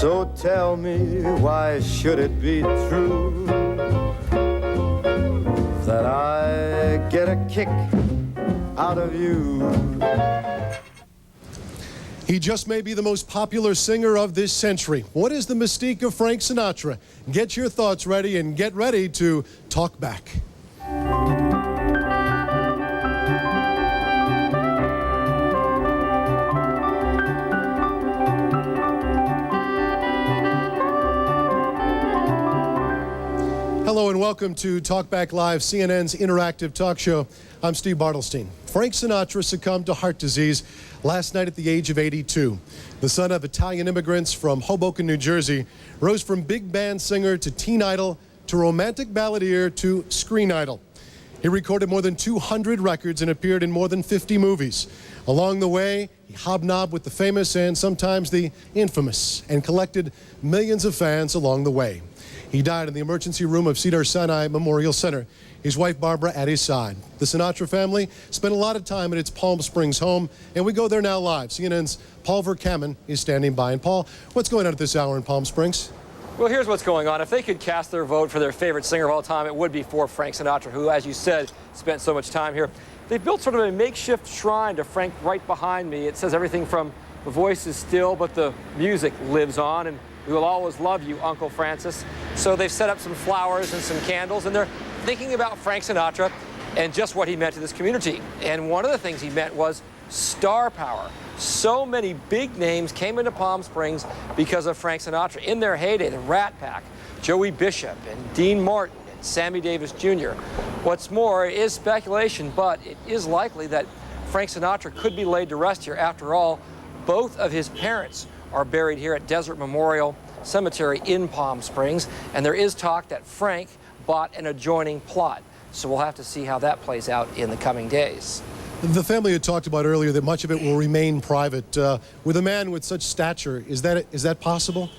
So tell me, why should it be true that I get a kick out of you? He just may be the most popular singer of this century. What is the mystique of Frank Sinatra? Get your thoughts ready and get ready to talk back. Hello and welcome to Talkback Live, CNN's interactive talk show. I'm Steve Bartlestein. Frank Sinatra succumbed to heart disease last night at the age of 82. The son of Italian immigrants from Hoboken, New Jersey, rose from big band singer to teen idol to romantic balladeer to screen idol. He recorded more than 200 records and appeared in more than 50 movies. Along the way, he hobnobbed with the famous and sometimes the infamous and collected millions of fans along the way. He died in the emergency room of Cedars-Sinai Memorial Center, his wife Barbara at his side. The Sinatra family spent a lot of time at its Palm Springs home, and we go there now live. CNN's Paul Verkaman is standing by. And Paul, what's going on at this hour in Palm Springs? Well, here's what's going on. If they could cast their vote for their favorite singer of all time, it would be for Frank Sinatra, who, as you said, spent so much time here. They built sort of a makeshift shrine to Frank right behind me. It says everything from the voice is still, but the music lives on, and we will always love you, Uncle Francis. So they've set up some flowers and some candles, and they're thinking about Frank Sinatra and just what he meant to this community. And one of the things he meant was star power. So many big names came into Palm Springs because of Frank Sinatra. In their heyday, the Rat Pack, Joey Bishop and Dean Martin and Sammy Davis Jr. What's more, it is speculation, but it is likely that Frank Sinatra could be laid to rest here. After all, both of his parents are buried here at Desert Memorial Cemetery in Palm Springs, and there is talk that Frank bought an adjoining plot. So we'll have to see how that plays out in the coming days. The family had talked about earlier that much of it will remain private. With a man with such stature, is that possible?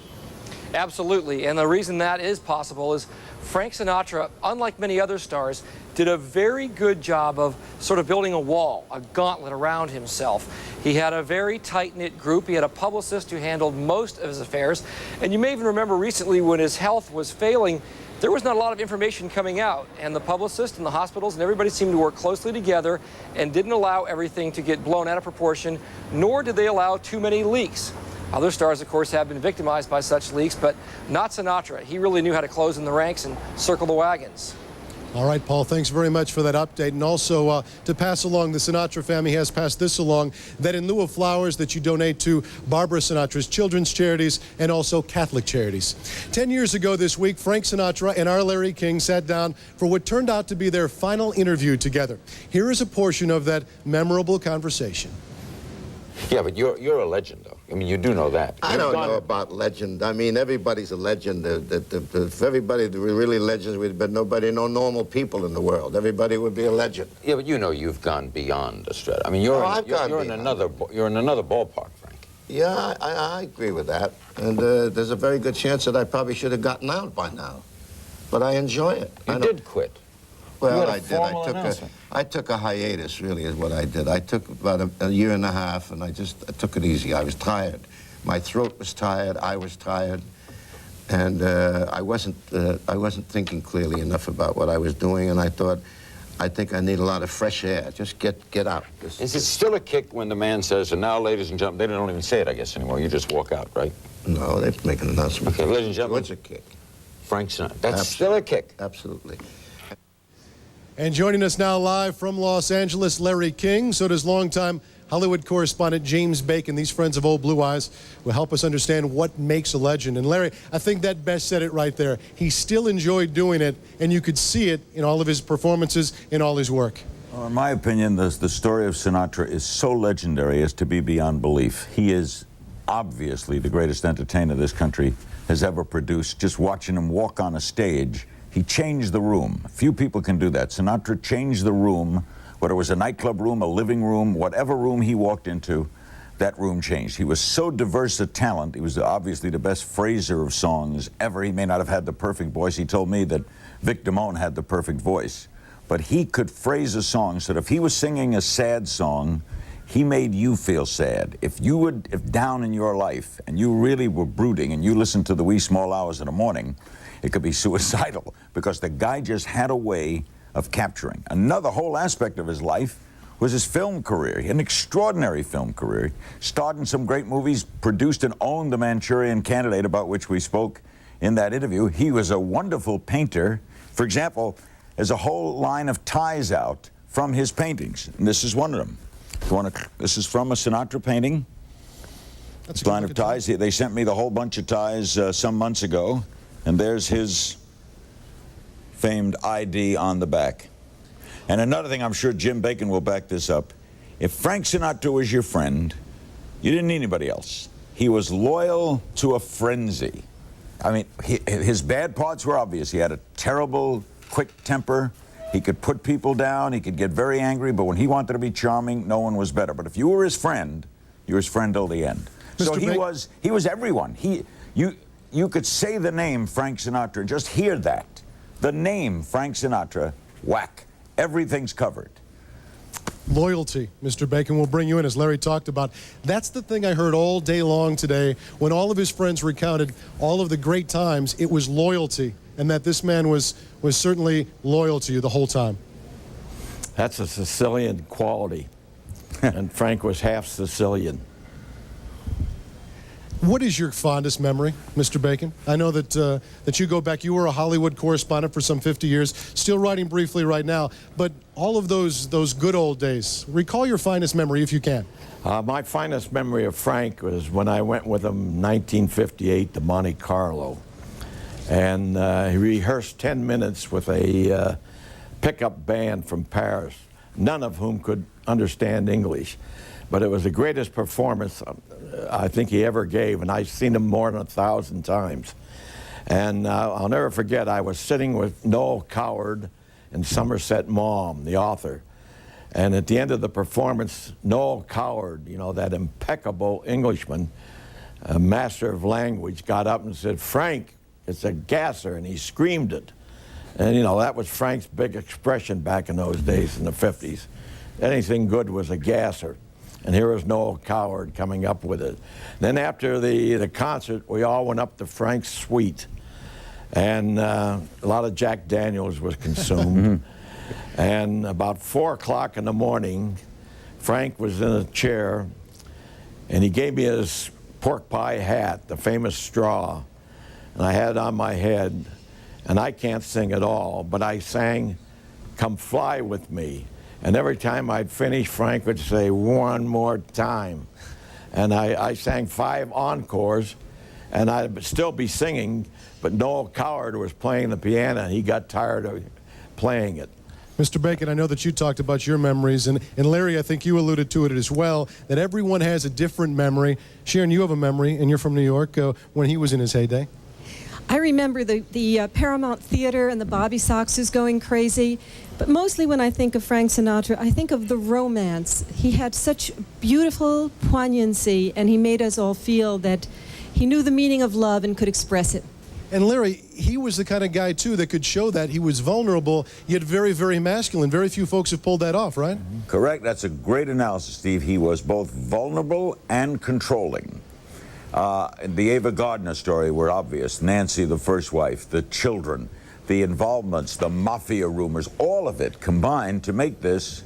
Absolutely, and the reason that is possible is Frank Sinatra, unlike many other stars, did a very good job of sort of building a wall, a gauntlet around himself. He had a very tight-knit group. He had a publicist who handled most of his affairs. And you may even remember recently when his health was failing, there was not a lot of information coming out. And the publicist and the hospitals and everybody seemed to work closely together and didn't allow everything to get blown out of proportion, nor did they allow too many leaks. Other stars, of course, have been victimized by such leaks, but not Sinatra. He really knew how to close in the ranks and circle the wagons. All right, Paul, thanks very much for that update. And also to pass along, the Sinatra family has passed this along, that in lieu of flowers that you donate to Barbara Sinatra's children's charities and also Catholic charities. 10 years ago this week, Frank Sinatra and our Larry King sat down for what turned out to be their final interview together. Here is a portion of that memorable conversation. Yeah, but you're a legend, though. I mean, you do know that. I don't know about legend. I mean, everybody's a legend. If everybody were really legends, but nobody, no normal people in the world. Everybody would be a legend. Yeah, but you know you've gone beyond Estrada. I mean, you're in another ballpark, Frank. Yeah, I agree with that. And there's a very good chance that I probably should have gotten out by now. But I enjoy it. You did quit. Well, I did. I took a hiatus, really, is what I did. I took about a year and a half, and I took it easy. I was tired. My throat was tired. I was tired. And I wasn't thinking clearly enough about what I was doing, and I thought, I think I need a lot of fresh air. Just get out. Is it still a kick when the man says, and now, ladies and gentlemen, they don't even say it, I guess, anymore. You just walk out, right? No, they make an announcement. Okay, ladies and gentlemen. What's a kick? Frank Sinatra. That's still a kick. Absolutely. And joining us now live from Los Angeles, Larry King. So does longtime Hollywood correspondent James Bacon. These friends of old Blue Eyes will help us understand what makes a legend. And Larry, I think that best said it right there. He still enjoyed doing it, and you could see it in all of his performances, in all his work. Well, in my opinion, the story of Sinatra is so legendary as to be beyond belief. He is obviously the greatest entertainer this country has ever produced. Just watching him walk on a stage, he changed the room. Few people can do that. Sinatra changed the room, whether it was a nightclub room, a living room, whatever room he walked into, that room changed. He was so diverse a talent. He was obviously the best phraser of songs ever. He may not have had the perfect voice. He told me that Vic Damone had the perfect voice. But he could phrase a song so that if he was singing a sad song, He made you feel sad. If down in your life and you really were brooding and you listened to the wee small hours in the morning, it could be suicidal, because the guy just had a way of capturing. Another whole aspect of his life was his film career, an extraordinary film career. Starred in some great movies, produced and owned The Manchurian Candidate, about which we spoke in that interview. He was a wonderful painter. For example, there's a whole line of ties out from his paintings, and this is one of them. This is from a Sinatra painting. That's a line of ties. They sent me the whole bunch of ties some months ago, and there's his famed ID on the back. And another thing, I'm sure Jim Bacon will back this up. If Frank Sinatra was your friend, you didn't need anybody else. He was loyal to a frenzy. I mean, his bad parts were obvious. He had a terrible, quick temper. He could put people down. He could get very angry. But when he wanted to be charming, no one was better. But if you were his friend, you were his friend till the end. So he was everyone. You could say the name Frank Sinatra and just hear that. The name Frank Sinatra, whack. Everything's covered. Loyalty, Mr. Bacon. We'll bring you in, as Larry talked about. That's the thing I heard all day long today when all of his friends recounted all of the great times. It was loyalty, and that this man was certainly loyal to you the whole time. That's a Sicilian quality, and Frank was half Sicilian. What is your fondest memory, Mr. Bacon? I know that you go back. You were a Hollywood correspondent for some 50 years, still writing briefly right now. But all of those good old days, recall your finest memory if you can. My finest memory of Frank was when I went with him in 1958 to Monte Carlo. And he rehearsed 10 minutes with a pickup band from Paris, none of whom could understand English. But it was the greatest performance I think he ever gave, and I've seen him more than 1,000 times. And I'll never forget, I was sitting with Noel Coward and Somerset Maugham, the author. And at the end of the performance, Noel Coward, you know, that impeccable Englishman, a master of language, got up and said, "Frank, it's a gasser," and he screamed it. And, you know, that was Frank's big expression back in those days in the 50s. Anything good was a gasser. And here was Noel Coward coming up with it. Then after the concert, we all went up to Frank's suite. And a lot of Jack Daniels was consumed. And about 4 o'clock in the morning, Frank was in a chair, and he gave me his pork pie hat, the famous straw. And I had it on my head, and I can't sing at all, but I sang "Come Fly With Me." And every time I'd finish, Frank would say, "One more time." And I sang 5 encores, and I'd still be singing, but Noel Coward was playing the piano, and he got tired of playing it. Mr. Bacon, I know that you talked about your memories, and Larry, I think you alluded to it as well, that everyone has a different memory. Sharon, you have a memory, and you're from New York, when he was in his heyday. I remember the Paramount Theater and the Bobby Soxers going crazy. But mostly when I think of Frank Sinatra, I think of the romance. He had such beautiful poignancy, and he made us all feel that he knew the meaning of love and could express it. And Larry, he was the kind of guy, too, that could show that. He was vulnerable, yet very, very masculine. Very few folks have pulled that off, right? Correct. That's a great analysis, Steve. He was both vulnerable and controlling. The Ava Gardner story were obvious. Nancy, the first wife, the children, the involvements, the mafia rumors, all of it combined to make this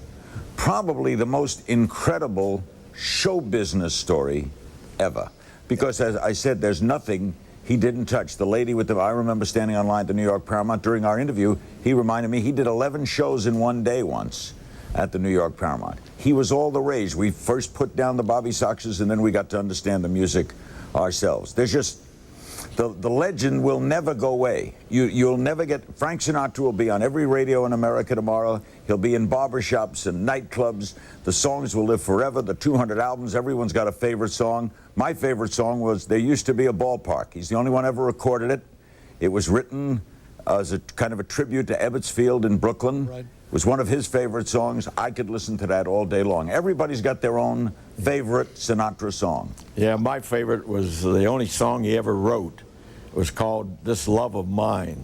probably the most incredible show business story ever. Because, as I said, there's nothing he didn't touch. The lady with the, I remember standing online at the New York Paramount during our interview, he reminded me he did 11 shows in one day once at the New York Paramount. He was all the rage. We first put down the Bobby Soxers, and then we got to understand the music ourselves. There's just, the legend will never go away. You'll never get, Frank Sinatra will be on every radio in America tomorrow. He'll be in barbershops and nightclubs. The songs will live forever. The 200 albums, everyone's got a favorite song. My favorite song was "There Used to Be a Ballpark." He's the only one ever recorded it. It was written as a kind of a tribute to Ebbets Field in Brooklyn. Right. It was one of his favorite songs. I could listen to that all day long. Everybody's got their own favorite Sinatra song. Yeah, my favorite was the only song he ever wrote. It was called "This Love of Mine,"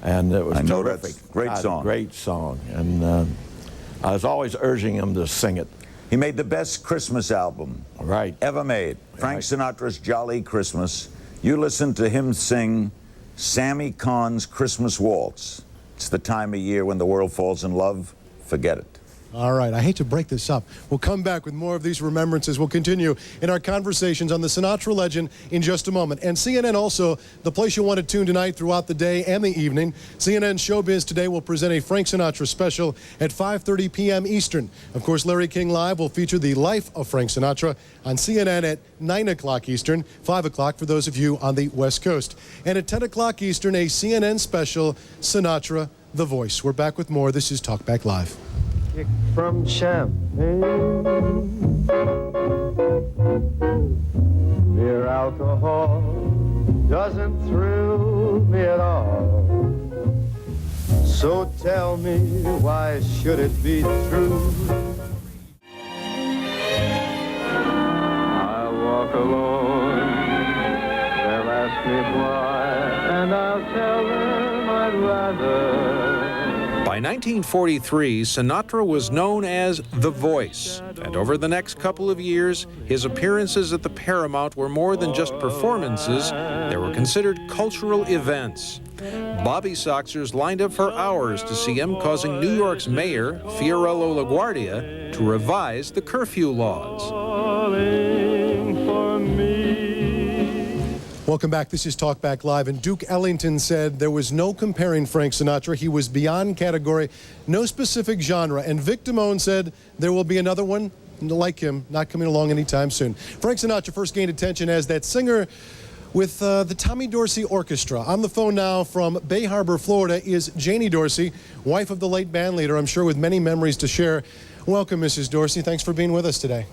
and it was terrific. That's a great song. Great song, and I was always urging him to sing it. He made the best Christmas album ever made. Frank Right. Sinatra's Jolly Christmas. You listen to him sing Sammy Kahn's Christmas Waltz. It's the time of year when the world falls in love. Forget it. All right, I hate to break this up. We'll come back with more of these remembrances. We'll continue in our conversations on the Sinatra legend in just a moment. And CNN also, the place you want to tune tonight throughout the day and the evening. CNN Showbiz Today will present a Frank Sinatra special at 5:30 p.m. Eastern. Of course, Larry King Live will feature the life of Frank Sinatra on CNN at 9 o'clock Eastern, 5 o'clock for those of you on the West Coast. And at 10 o'clock Eastern, a CNN special, Sinatra, The Voice. We're back with more. This is Talkback Live. From champagne, mere alcohol doesn't thrill me at all. So tell me, why should it be true? I'll walk alone, they'll ask me why, and I'll tell them I'd rather. By 1943, Sinatra was known as The Voice, and over the next couple of years, his appearances at the Paramount were more than just performances, they were considered cultural events. Bobby Soxers lined up for hours to see him, causing New York's mayor, Fiorello LaGuardia, to revise the curfew laws. Welcome back. This is Talkback Live. And Duke Ellington said there was no comparing Frank Sinatra. He was beyond category, no specific genre. And Vic Damone said there will be another one like him, not coming along anytime soon. Frank Sinatra first gained attention as that singer with the Tommy Dorsey Orchestra. On the phone now from Bay Harbor, Florida, is Janie Dorsey, wife of the late band leader, I'm sure with many memories to share. Welcome, Mrs. Dorsey. Thanks for being with us today.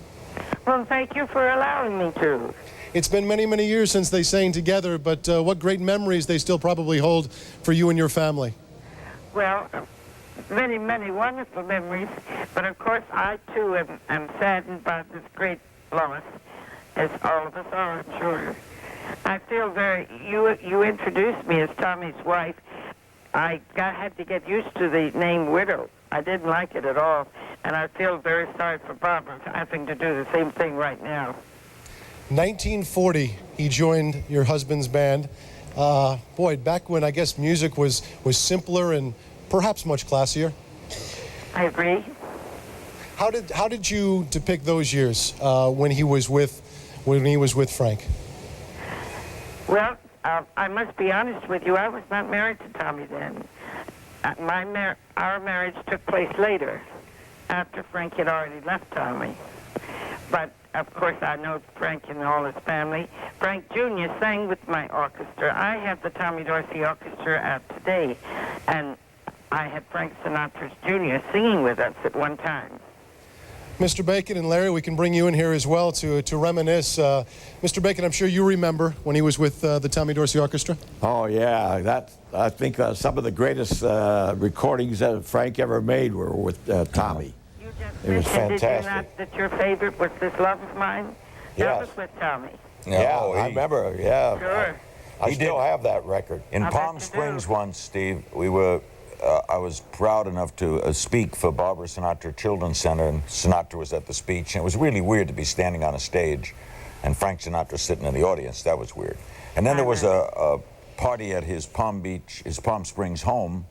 Well, thank you for allowing me to. It's been many, many years since they sang together, but what great memories they still probably hold for you and your family. Well, many, many wonderful memories, but of course I too am saddened by this great loss, as all of us are, I'm sure. I feel you introduced me as Tommy's wife. I had to get used to the name widow. I didn't like it at all, and I feel very sorry for Barbara having to do the same thing right now. 1940, he joined your husband's band. Boy, back when I guess music was simpler and perhaps much classier. I agree. How did you depict those years when he was with Frank? Well, I must be honest with you. I was not married to Tommy then. Our marriage took place later, after Frank had already left Tommy. But of course, I know Frank and all his family. Frank Jr. sang with my orchestra. I have the Tommy Dorsey Orchestra out today, and I had Frank Sinatra Jr. singing with us at one time. Mr. Bacon and Larry, we can bring you in here as well to reminisce. Mr. Bacon, I'm sure you remember when he was with the Tommy Dorsey Orchestra. Oh, yeah. I think some of the greatest recordings that Frank ever made were with Tommy. It was fantastic. Did you not that your favorite was This Love of Mine? That was with Tommy. Yeah, I remember, yeah. Sure. I still have that record. In Palm Springs once, Steve, I was proud enough to speak for Barbara Sinatra Children's Center, and Sinatra was at the speech, and it was really weird to be standing on a stage and Frank Sinatra sitting in the audience. That was weird. And then there was a party at his Palm Springs home,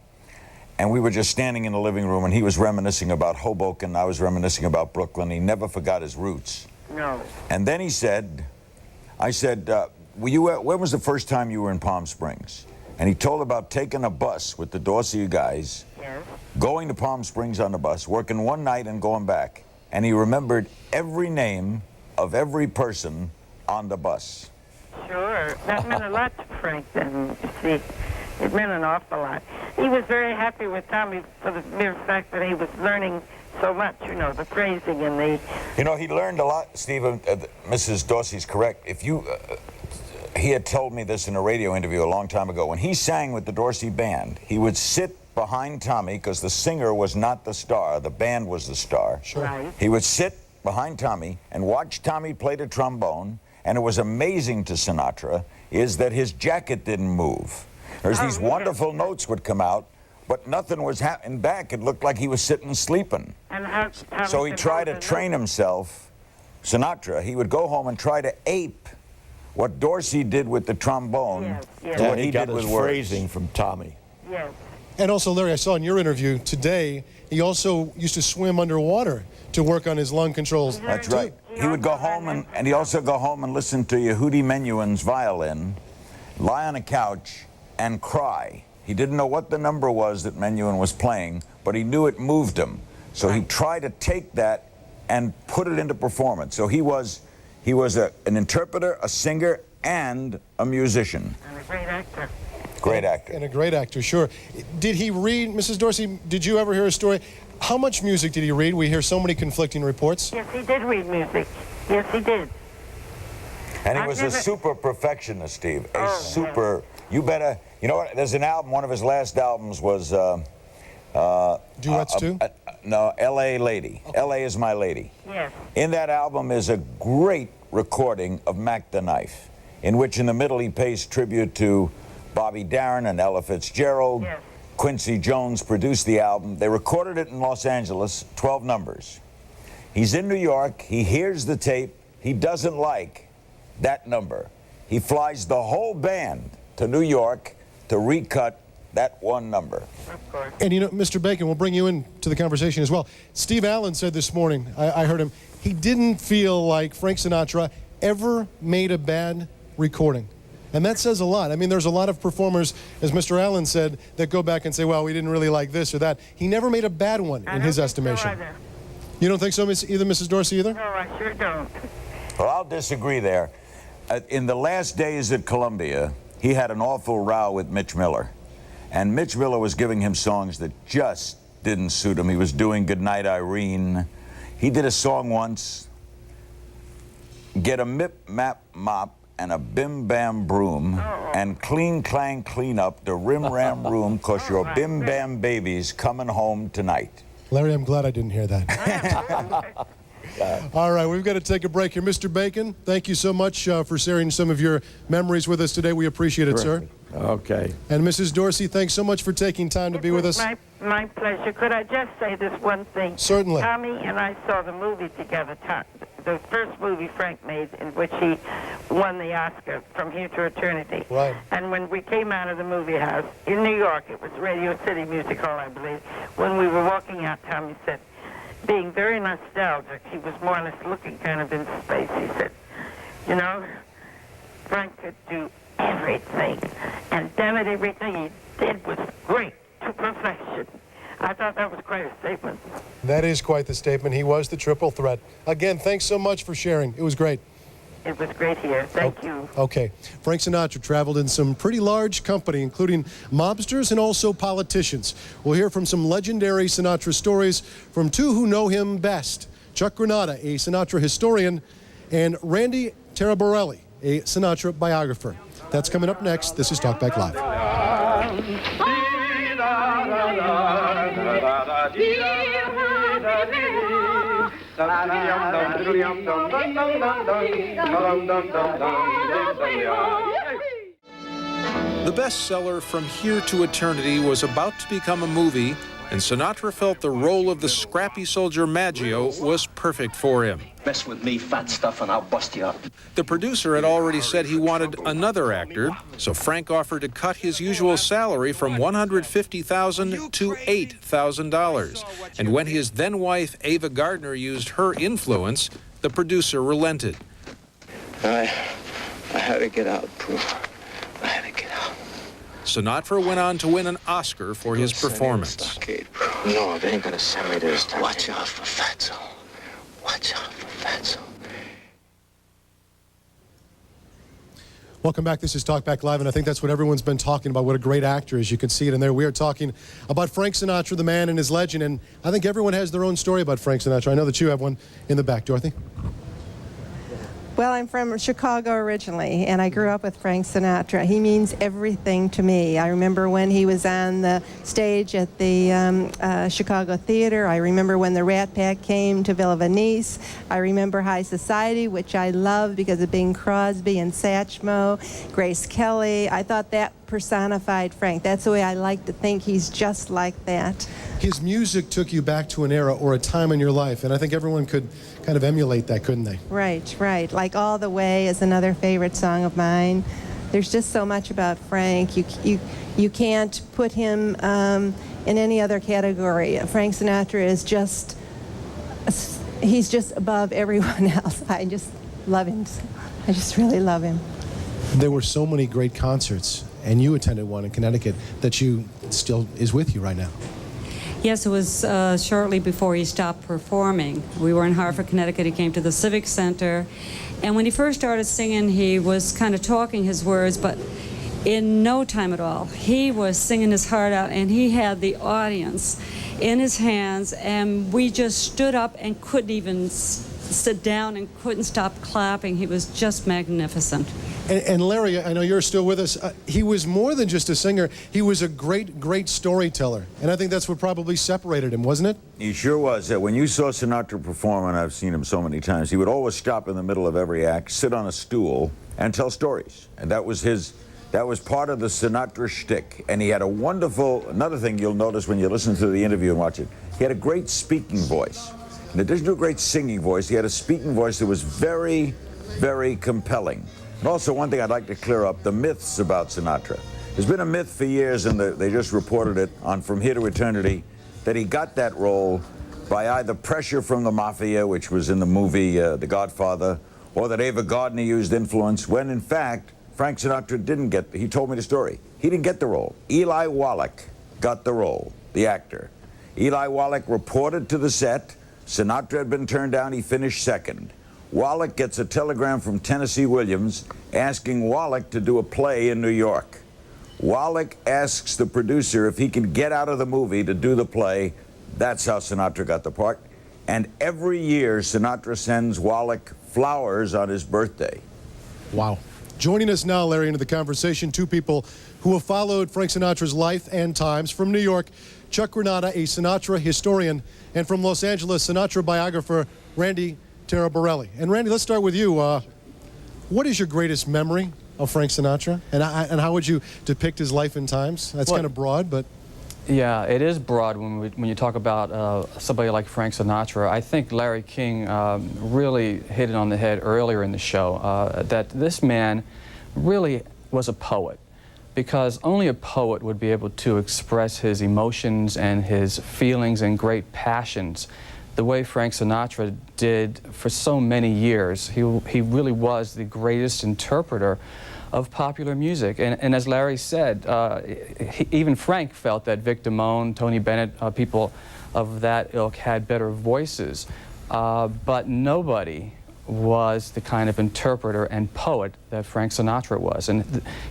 and we were just standing in the living room, and he was reminiscing about Hoboken, I was reminiscing about Brooklyn. He never forgot his roots. No. And then I said, when was the first time you were in Palm Springs? And he told about taking a bus with the Dorsey guys, going to Palm Springs on the bus, working one night and going back. And he remembered every name of every person on the bus. Sure. That meant a lot to Frank then, you see. It meant an awful lot. He was very happy with Tommy for the mere fact that he was learning so much, the phrasing and the... he learned a lot, Stephen. Mrs. Dorsey's correct. He had told me this in a radio interview a long time ago. When he sang with the Dorsey band, he would sit behind Tommy because the singer was not the star, the band was the star. Sure. Right. He would sit behind Tommy and watch Tommy play the trombone, and it was amazing to Sinatra is that his jacket didn't move. There's these wonderful notes would come out but nothing was happening back. It looked like he was sitting sleeping. And so he tried to train himself, Sinatra. He would go home and try to ape what Dorsey did with the trombone. Yes. To what he got did his with phrasing words. from Tommy. Yes. And also, Larry, I saw in your interview today, he also used to swim underwater to work on his lung controls. That's right. He would go home and he also go home and listen to Yehudi Menuhin's violin, lie on a couch and cry. He didn't know what the number was that Menuhin was playing, but he knew it moved him. So he tried to take that and put it into performance. So he was an interpreter, a singer, and a musician. And a great actor. Great actor. And a great actor, sure. Did he read, Mrs. Dorsey, did you ever hear a story? How much music did he read? We hear so many conflicting reports. Yes, he did read music. Yes, he did. And he was a super perfectionist, Steve. You better, you know what, there's an album, one of his last albums was... Duets too? No, L.A. Lady. Okay. L.A. is my lady. Yes. In that album is a great recording of Mac the Knife, in which in the middle he pays tribute to Bobby Darin and Ella Fitzgerald. Yes. Quincy Jones produced the album. They recorded it in Los Angeles, 12 numbers. He's in New York. He hears the tape. He doesn't like that number. He flies the whole band to New York to recut that one number. And you know, Mr. Bacon, we'll bring you into the conversation as well. Steve Allen said this morning, I heard him, he didn't feel like Frank Sinatra ever made a bad recording. And that says a lot. I mean, there's a lot of performers, as Mr. Allen said, that go back and say, well, we didn't really like this or that. He never made a bad one in his estimation. So you don't think so, either, Mrs. Dorsey, either? no, I sure don't. Well, I'll disagree there. In the last days at Columbia, he had an awful row with Mitch Miller. And Mitch Miller was giving him songs that just didn't suit him. He was doing Goodnight Irene. He did a song once, get a mip, map, mop, and a bim, bam, broom, and clean, clang, clean up the rim, ram, room, 'cause your bim, bam baby's coming home tonight. Larry, I'm glad I didn't hear that. All right, we've got to take a break here. Mr. Bacon, thank you so much for sharing some of your memories with us today. We appreciate it, sir. Okay. And Mrs. Dorsey, thanks so much for taking time to be with us. My pleasure. Could I just say this one thing? Certainly. Tommy and I saw the movie together, the first movie Frank made, in which he won the Oscar, From Here to Eternity. Right. And when we came out of the movie house in New York, it was Radio City Music Hall, I believe, when we were walking out, Tommy said, being very nostalgic, he was more or less looking kind of in space. He said, you know, Frank could do everything, and damn it, everything he did was great to perfection. I thought that was quite a statement. That is quite the statement. He was the triple threat. Again, thanks so much for sharing. It was great. It was great here. Thank you. Okay. Frank Sinatra traveled in some pretty large company, including mobsters and also politicians. We'll hear from some legendary Sinatra stories from two who know him best. Chuck Granata, a Sinatra historian, and Randy Taraborelli, a Sinatra biographer. That's coming up next. This is Talkback Live. The bestseller From Here to Eternity was about to become a movie, and Sinatra felt the role of the scrappy soldier Maggio was perfect for him. Mess with me, fat stuff, and I'll bust you up. The producer had already said he wanted another actor, so Frank offered to cut his usual salary from $150,000 to $8,000. And when his then-wife Ava Gardner used her influence, the producer relented. I had to get out, Prue. I had to get out. Sinatra went on to win an Oscar for his performance. No, they ain't gonna send me this time. Watch out for Fatso. Watch out for Fatso. Welcome back. This is Talkback Live, and I think that's what everyone's been talking about, what a great actor is. You can see it in there. We are talking about Frank Sinatra, the man and his legend, and I think everyone has their own story about Frank Sinatra. I know that you have one in the back. Dorothy? Well, I'm from Chicago originally, and I grew up with Frank Sinatra. He means everything to me. I remember when he was on the stage at the Chicago Theater. I remember when the Rat Pack came to Villa Venice. I remember High Society, which I love because of Bing Crosby and Satchmo, Grace Kelly. I thought that personified Frank. That's the way I like to think. He's just like that. His music took you back to an era or a time in your life, and I think everyone could kind of emulate that, couldn't they? Right, right. Like All the Way is another favorite song of mine. There's just so much about Frank. You can't put him in any other category. Frank Sinatra is just, he's just above everyone else. I just love him. I just really love him. There were so many great concerts, and you attended one in Connecticut that you still is with you right now. Yes, it was shortly before he stopped performing. We were in Hartford, Connecticut. He came to the Civic Center, and when he first started singing, he was kind of talking his words, but in no time at all, he was singing his heart out, and he had the audience in his hands, and we just stood up and couldn't even sit down and couldn't stop clapping. He was just magnificent. And Larry, I know you're still with us. He was more than just a singer. He was a great, great storyteller. And I think that's what probably separated him, wasn't it? He sure was. When you saw Sinatra perform, and I've seen him so many times, he would always stop in the middle of every act, sit on a stool, and tell stories. And that was part of the Sinatra shtick. And he had a wonderful, another thing you'll notice when you listen to the interview and watch it, he had a great speaking voice. In addition to a great singing voice, he had a speaking voice that was very, very compelling. And also, one thing I'd like to clear up, the myths about Sinatra. There's been a myth for years, and they just reported it on From Here to Eternity, that he got that role by either pressure from the mafia, which was in the movie The Godfather, or that Ava Gardner used influence, when in fact, Frank Sinatra didn't get, he told me the story, he didn't get the role. Eli Wallach got the role, the actor. Eli Wallach reported to the set. Sinatra had been turned down, he finished second. Wallach gets a telegram from Tennessee Williams asking Wallach to do a play in New York. Wallach asks the producer if he can get out of the movie to do the play. That's how Sinatra got the part. And every year, Sinatra sends Wallach flowers on his birthday. Wow. Joining us now, Larry, into the conversation, two people who have followed Frank Sinatra's life and times. From New York, Chuck Granata, a Sinatra historian, and from Los Angeles, Sinatra biographer Randy Taraborelli. And Randy, let's start with you. What is your greatest memory of Frank Sinatra, and how would you depict his life and times? That's kind of broad, but... Yeah, it is broad when you talk about somebody like Frank Sinatra. I think Larry King really hit it on the head earlier in the show, that this man really was a poet, because only a poet would be able to express his emotions and his feelings and great passions the way Frank Sinatra did for so many years. He really was the greatest interpreter of popular music. And as Larry said, even Frank felt that Vic Damone, Tony Bennett, people of that ilk had better voices. But nobody was the kind of interpreter and poet that Frank Sinatra was. And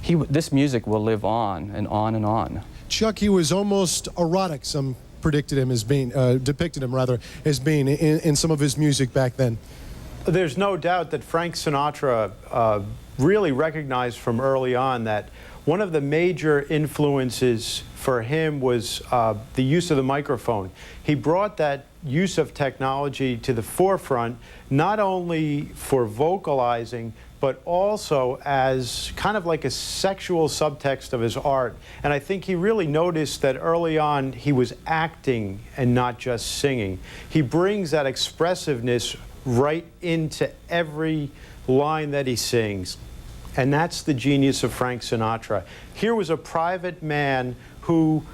this music will live on and on and on. Chuck, he was almost erotic, some predicted him as being, depicted him rather, as being in some of his music back then. There's no doubt that Frank Sinatra really recognized from early on that one of the major influences for him was the use of the microphone. He brought that use of technology to the forefront, not only for vocalizing, but also as kind of like a sexual subtext of his art. And I think he really noticed that early on he was acting and not just singing. He brings that expressiveness right into every line that he sings. And that's the genius of Frank Sinatra. Here was a private man who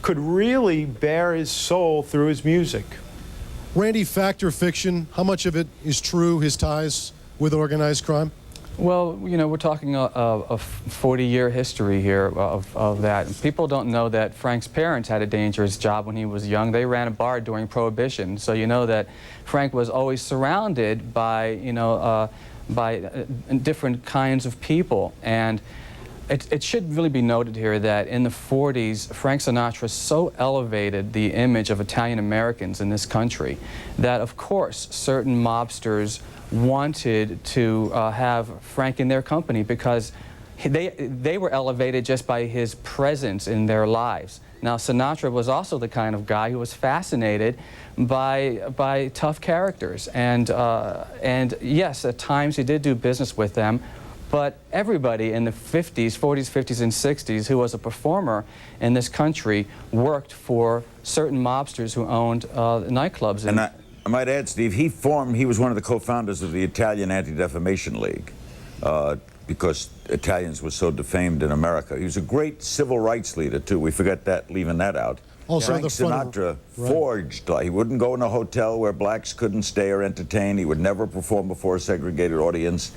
could really bare his soul through his music. Randy, fact or fiction, how much of it is true, his ties with organized crime? Well, you know, we're talking a 40-year history here of that. People don't know that Frank's parents had a dangerous job when he was young. They ran a bar during Prohibition. So you know that Frank was always surrounded by, you know, different kinds of people. And it should really be noted here that in the 40s, Frank Sinatra so elevated the image of Italian Americans in this country that, of course, certain mobsters wanted to have Frank in their company because they were elevated just by his presence in their lives. Now, Sinatra was also the kind of guy who was fascinated by tough characters, and yes, at times he did do business with them, But everybody in the 50s, 40s, 50s, and 60s who was a performer in this country worked for certain mobsters who owned nightclubs. And I might add, Steve, he was one of the co-founders of the Italian Anti-Defamation League because Italians were so defamed in America. He was a great civil rights leader, too. We forget that, leaving that out. Also, Frank Sinatra forged, he wouldn't go in a hotel where blacks couldn't stay or entertain. He would never perform before a segregated audience,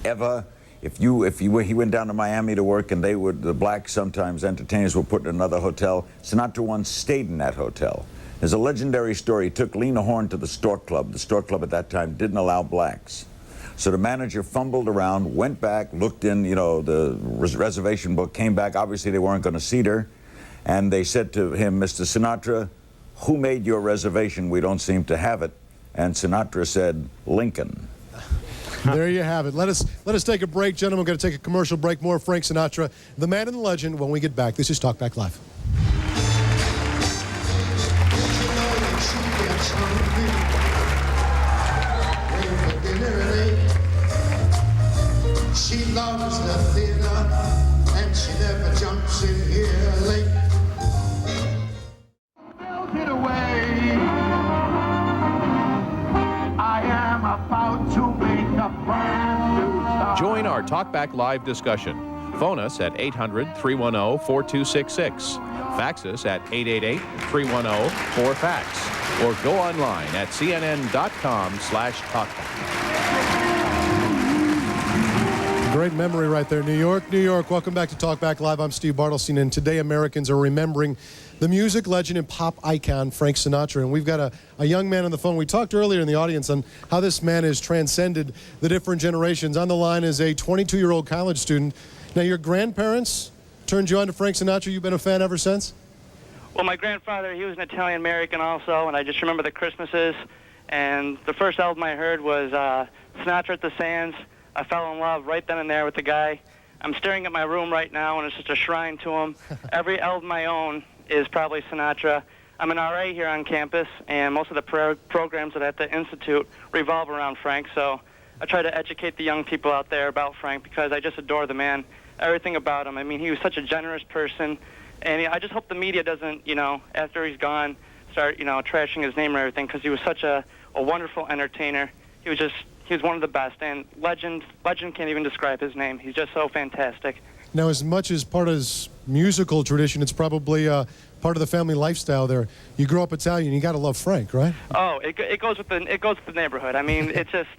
ever. He went down to Miami to work, and the black sometimes entertainers were put in another hotel. Sinatra once stayed in that hotel. There's a legendary story. He took Lena Horne to the Stork Club. The Stork Club at that time didn't allow blacks. So the manager fumbled around, went back, looked in, the reservation book, came back. Obviously, they weren't going to seat her. And they said to him, Mr. Sinatra, who made your reservation? We don't seem to have it. And Sinatra said, Lincoln. There you have it. Let us take a break, gentlemen. We're going to take a commercial break. More Frank Sinatra, the man and the legend, when we get back. This is Talkback Live. She loves the theater, and she never jumps in here late. Get away. I am about to make a brand new start. Join our Talkback Live discussion. Phone us at 800-310-4266. Fax us at 888-310-4FAX. Or go online at cnn.com/talkback. Great memory right there. New York, New York. Welcome back to Talkback Live. I'm Steve Bartlestein, and today Americans are remembering the music legend and pop icon, Frank Sinatra. And we've got a young man on the phone. We talked earlier in the audience on how this man has transcended the different generations. On the line is a 22-year-old college student. Now, your grandparents turned you on to Frank Sinatra. You've been a fan ever since? Well, my grandfather, he was an Italian-American also, and I just remember the Christmases. And the first album I heard was Sinatra at the Sands. I fell in love right then and there with the guy. I'm staring at my room right now, and it's just a shrine to him. Every album I own is probably Sinatra. I'm an RA here on campus, and most of the programs at the Institute revolve around Frank, so I try to educate the young people out there about Frank because I just adore the man, everything about him. I mean, he was such a generous person, and I just hope the media doesn't, after he's gone, start, trashing his name and everything, because he was such a wonderful entertainer. He was one of the best, and legend can't even describe his name. He's just so fantastic. Now, as much as part of his musical tradition, it's probably part of the family lifestyle there. You grew up Italian, you got to love Frank, right? Oh, it goes with the neighborhood. I mean, it's just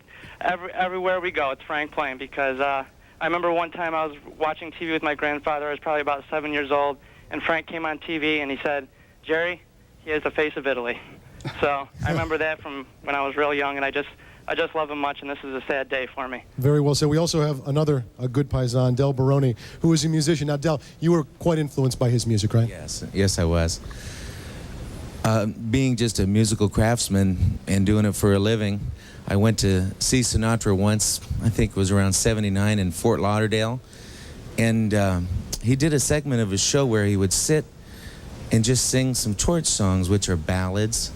everywhere we go, it's Frank playing, because I remember one time I was watching TV with my grandfather. I was probably about 7 years old, and Frank came on TV and he said, "Jerry, he has the face of Italy." So I remember that from when I was real young, and I just love him much, and this is a sad day for me. Very well said. We also have a good paisan, Del Baroni, who is a musician. Now, Del, you were quite influenced by his music, right? Yes, I was. Being just a musical craftsman and doing it for a living, I went to see Sinatra once, I think it was around '79 in Fort Lauderdale, and he did a segment of his show where he would sit and just sing some torch songs, which are ballads.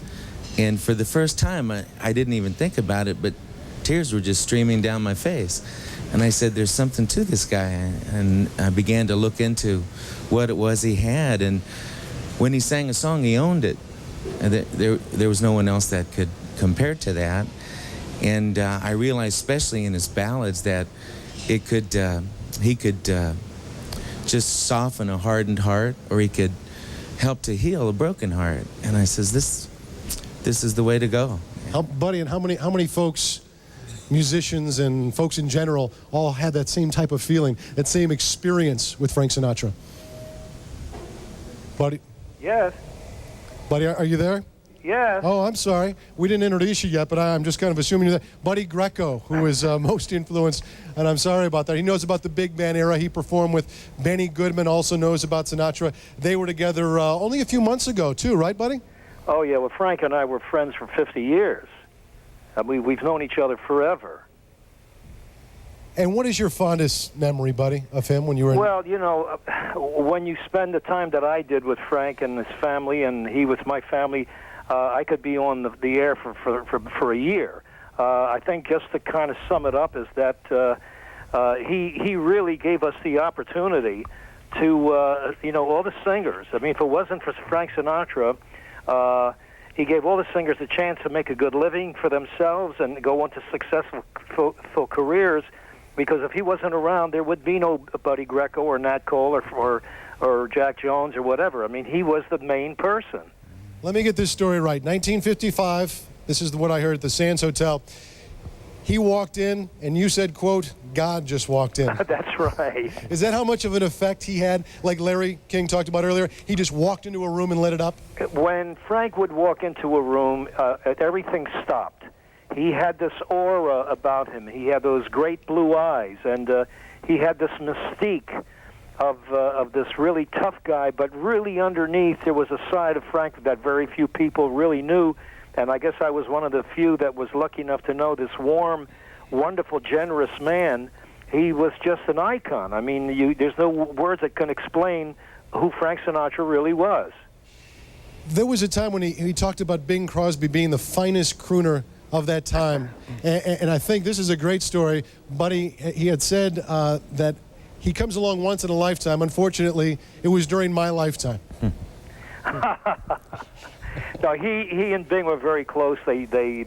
And for the first time, I didn't even think about it, but tears were just streaming down my face. And I said, there's something to this guy. And I began to look into what it was he had. And when he sang a song, he owned it. And there was no one else that could compare to that. And I realized, especially in his ballads, that he could just soften a hardened heart, or he could help to heal a broken heart. And I says, this is the way to go. Buddy, and how many folks, musicians and folks in general, all had that same type of feeling, that same experience with Frank Sinatra? Buddy? Yes. Buddy, are you there? Yes. Oh, I'm sorry. We didn't introduce you yet, but I'm just kind of assuming you're there. Buddy Greco, who is most influenced, and I'm sorry about that. He knows about the big band era. He performed with Benny Goodman, also knows about Sinatra. They were together only a few months ago, too, right, buddy? Oh, yeah. Well, Frank and I were friends for 50 years. We've known each other forever. And what is your fondest memory, buddy, of him when you were in... Well, when you spend the time that I did with Frank and his family, and he with my family, I could be on the air for a year. I think just to kind of sum it up is that he really gave us the opportunity to, you know, all the singers. I mean, if it wasn't for Frank Sinatra, he gave all the singers a chance to make a good living for themselves and go on to successful careers, because if he wasn't around, there would be no Buddy Greco or Nat Cole or Jack Jones or whatever. I mean, he was the main person. Let me get this story right. 1955, this is what I heard at the Sands Hotel. He walked in, and you said, quote, God just walked in. That's right. Is that how much of an effect he had, like Larry King talked about earlier? He just walked into a room and lit it up? When Frank would walk into a room, everything stopped. He had this aura about him. He had those great blue eyes, and he had this mystique of this really tough guy, but really underneath there was a side of Frank that very few people really knew. And I guess I was one of the few that was lucky enough to know this warm, wonderful, generous man. He was just an icon. I mean, there's no words that can explain who Frank Sinatra really was. There was a time when he talked about Bing Crosby being the finest crooner of that time. And I think this is a great story. Buddy, he had said that he comes along once in a lifetime. Unfortunately, it was during my lifetime. No, he and Bing were very close. They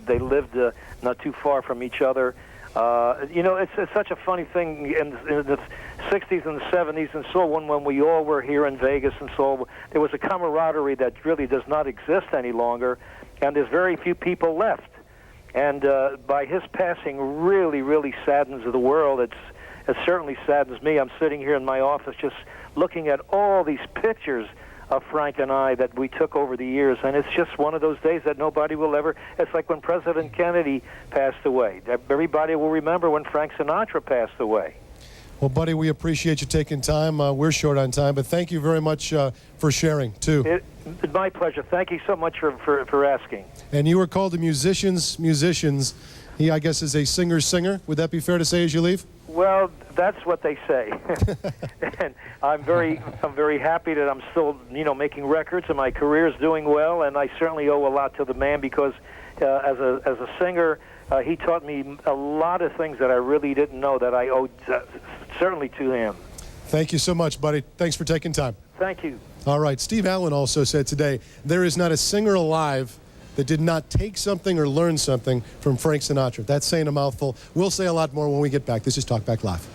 lived not too far from each other. You know, it's such a funny thing in the 60s and the 70s and so on, when we all were here in Vegas and so there was a camaraderie that really does not exist any longer, and there's very few people left. And by his passing, really, really saddens the world. It certainly saddens me. I'm sitting here in my office just looking at all these pictures of Frank and I that we took over the years, and it's just one of those days that nobody will ever. It's like when President Kennedy passed away. Everybody will remember when Frank Sinatra passed away. Well, Buddy, we appreciate you taking time. We're short on time, but thank you very much for sharing, too. It's my pleasure. Thank you so much for asking. And you were called the musicians. He, I guess, is a singer. Would that be fair to say as you leave? Well, that's what they say. And I'm very happy that I'm still, you know, making records, and my career is doing well, and I certainly owe a lot to the man, because as a singer, he taught me a lot of things that I really didn't know that I owed certainly to him. Thank you so much, Buddy. Thanks for taking time. Thank you. All right. Steve Allen also said today, there is not a singer alive that did not take something or learn something from Frank Sinatra. That's saying a mouthful. We'll say a lot more when we get back. This is Talkback Live.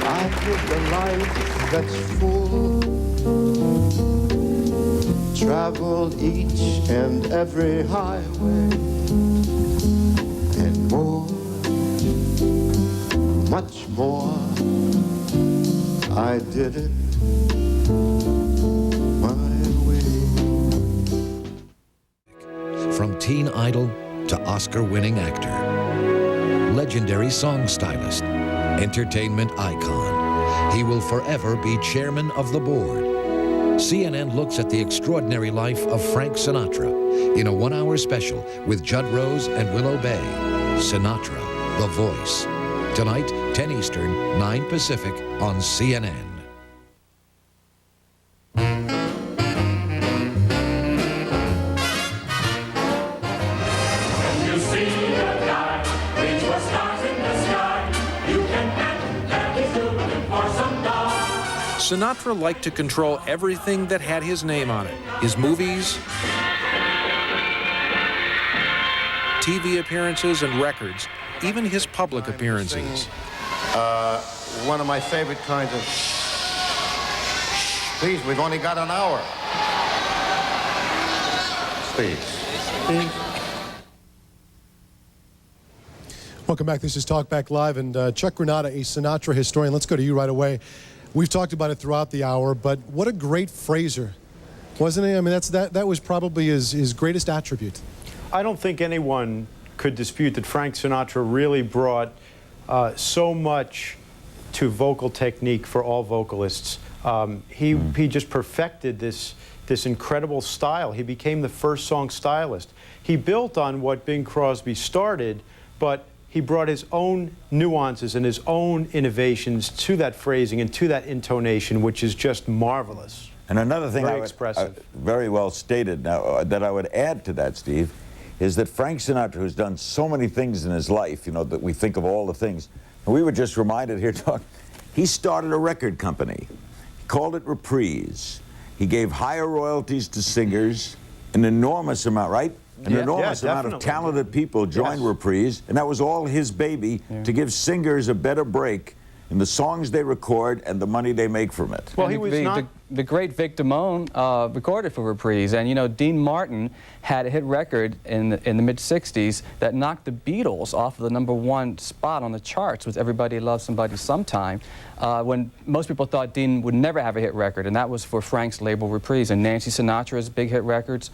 I live a life that's full, traveled each and every highway, and more, much more. I did it my way. From teen idol to Oscar-winning actor, legendary song stylist, entertainment icon, he will forever be chairman of the board. CNN looks at the extraordinary life of Frank Sinatra in a one-hour special with Judd Rose and Willow Bay. Sinatra, The Voice. Tonight, 10 Eastern, 9 Pacific on CNN. Sinatra liked to control everything that had his name on it. His movies, TV appearances and records, even his public appearances. One of my favorite kinds of... Please, we've only got an hour. Please. Welcome back. This is Talkback Live, and Chuck Granata, a Sinatra historian. Let's go to you right away. We've talked about it throughout the hour, but what a great phraser, wasn't he? I mean, that was probably his greatest attribute. I don't think anyone could dispute that Frank Sinatra really brought so much to vocal technique for all vocalists. He just perfected this incredible style. He became the first song stylist. He built on what Bing Crosby started, but he brought his own nuances and his own innovations to that phrasing and to that intonation, which is just marvelous. And another thing Very expressive. Very well stated now, that I would add to that, Steve, is that Frank Sinatra, who's done so many things in his life, you know, that we think of all the things, and we were just reminded here, he started a record company. He called it Reprise. He gave higher royalties to singers, an enormous amount, right? An enormous amount of talented people joined Reprise, and that was all his baby, to give singers a better break in the songs they record and the money they make from it. Well, he was the great Vic Damone recorded for Reprise, and you know, Dean Martin had a hit record in the mid-'60s that knocked the Beatles off of the #1 spot on the charts with Everybody Loves Somebody Sometime, when most people thought Dean would never have a hit record, and that was for Frank's label Reprise. And Nancy Sinatra's big hit records,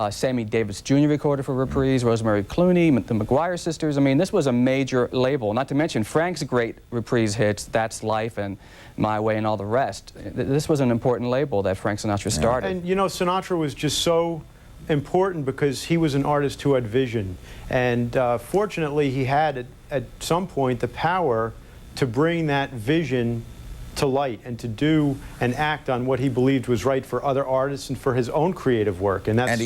Sammy Davis Jr. recorded for Reprise, Rosemary Clooney, the McGuire sisters. I mean, this was a major label, not to mention Frank's great Reprise hits, That's Life and My Way and all the rest. This was an important label that Frank Sinatra started. And you know, Sinatra was just so important because he was an artist who had vision. And fortunately, he had at some point the power to bring that vision to light and to do and act on what he believed was right for other artists and for his own creative work. And that's,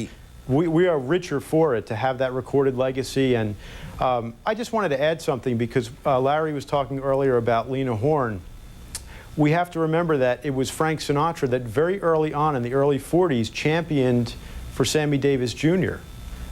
we are richer for it to have that recorded legacy. And I just wanted to add something because Larry was talking earlier about Lena Horne. We have to remember that it was Frank Sinatra that very early on in the early 40s championed for Sammy Davis Jr.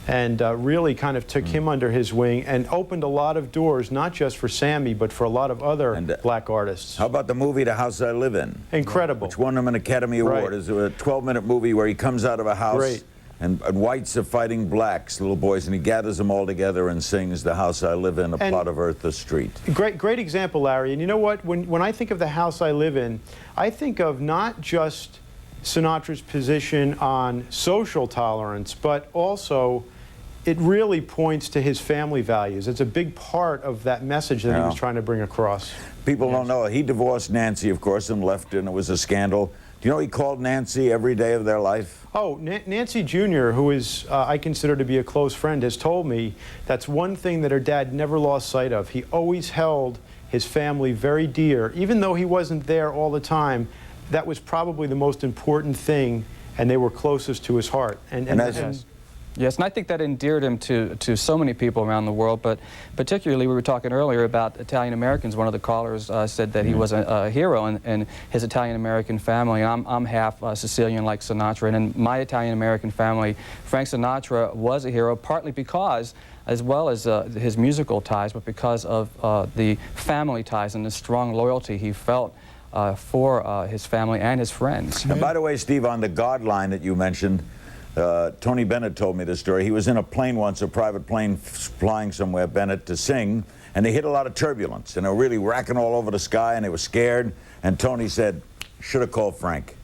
and really kind of took him under his wing and opened a lot of doors, not just for Sammy, but for a lot of other black artists. How about the movie The House I Live In? Incredible. Which won him an Academy Award. It's a 12-minute movie where he comes out of a house and whites are fighting blacks, little boys, and he gathers them all together and sings The House I Live In, a plot of earth, a street. Great example, Larry. And you know what? When I think of The House I Live In, I think of not just Sinatra's position on social tolerance, but also it really points to his family values. It's a big part of that message that he was trying to bring across. People don't know. He divorced Nancy, of course, and left her, and it was a scandal. Do you know he called Nancy every day of their life? Oh, Nancy Jr., who is, I consider to be a close friend, has told me that's one thing that her dad never lost sight of. He always held his family very dear. Even though he wasn't there all the time, that was probably the most important thing, and they were closest to his heart. Yes, and I think that endeared him to so many people around the world, but particularly we were talking earlier about Italian Americans. One of the callers said that he was a hero in his Italian American family. I'm half Sicilian like Sinatra, and in my Italian American family, Frank Sinatra was a hero, partly because, as well as his musical ties, but because of the family ties and the strong loyalty he felt for his family and his friends. And by the way, Steve, on the God line that you mentioned, Tony Bennett told me this story. He was in a plane once, a private plane flying somewhere, Bennett, to sing, and they hit a lot of turbulence, and they were really racking all over the sky, and they were scared, and Tony said, should have called Frank.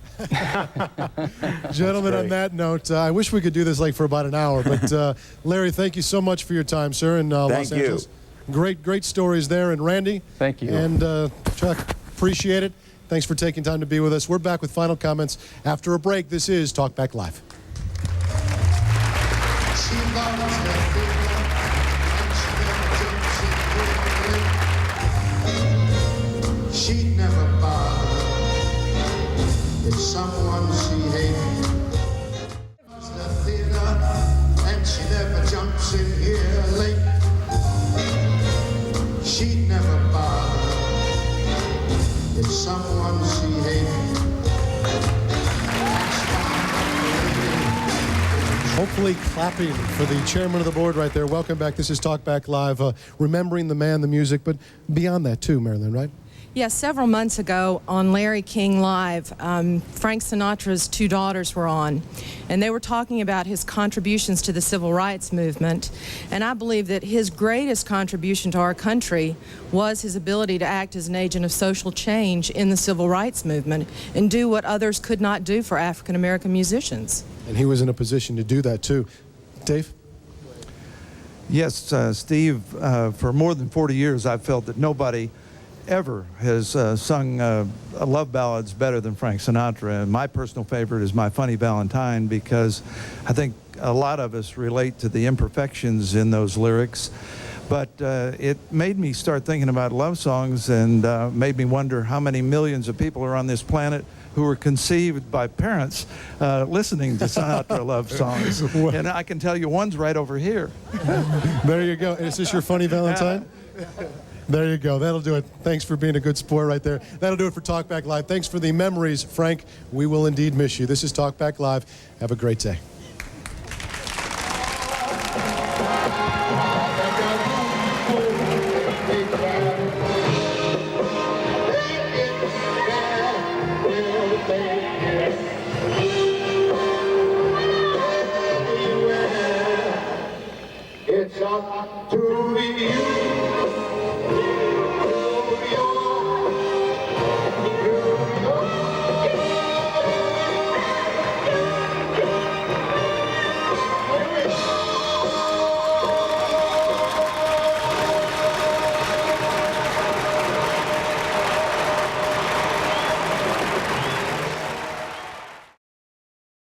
Gentlemen, on that note, I wish we could do this like for about an hour, but Larry, thank you so much for your time, sir, in Los Angeles. Great stories there, and Randy. Thank you. And Chuck, appreciate it. Thanks for taking time to be with us. We're back with final comments after a break. This is Talkback Live. She'd never bother if someone she hated was the theater, and she never jumps in here late. She'd never bother if someone she hated. Hopefully clapping for the chairman of the board right there. Welcome back. This is Talkback Live, remembering the man, the music, but beyond that too, Marilyn, right? Yes, several months ago on Larry King Live, Frank Sinatra's two daughters were on, and they were talking about his contributions to the civil rights movement, and I believe that his greatest contribution to our country was his ability to act as an agent of social change in the civil rights movement and do what others could not do for African American musicians. And he was in a position to do that too. Dave? Yes, Steve, for more than 40 years I've felt that nobody ever has sung love ballads better than Frank Sinatra. And my personal favorite is My Funny Valentine, because I think a lot of us relate to the imperfections in those lyrics. But it made me start thinking about love songs, and made me wonder how many millions of people are on this planet who were conceived by parents listening to Sinatra love songs. And I can tell you one's right over here. There you go. Is this your funny Valentine? There you go. That'll do it. Thanks for being a good sport right there. That'll do it for Talkback Live. Thanks for the memories, Frank. We will indeed miss you. This is Talkback Live. Have a great day.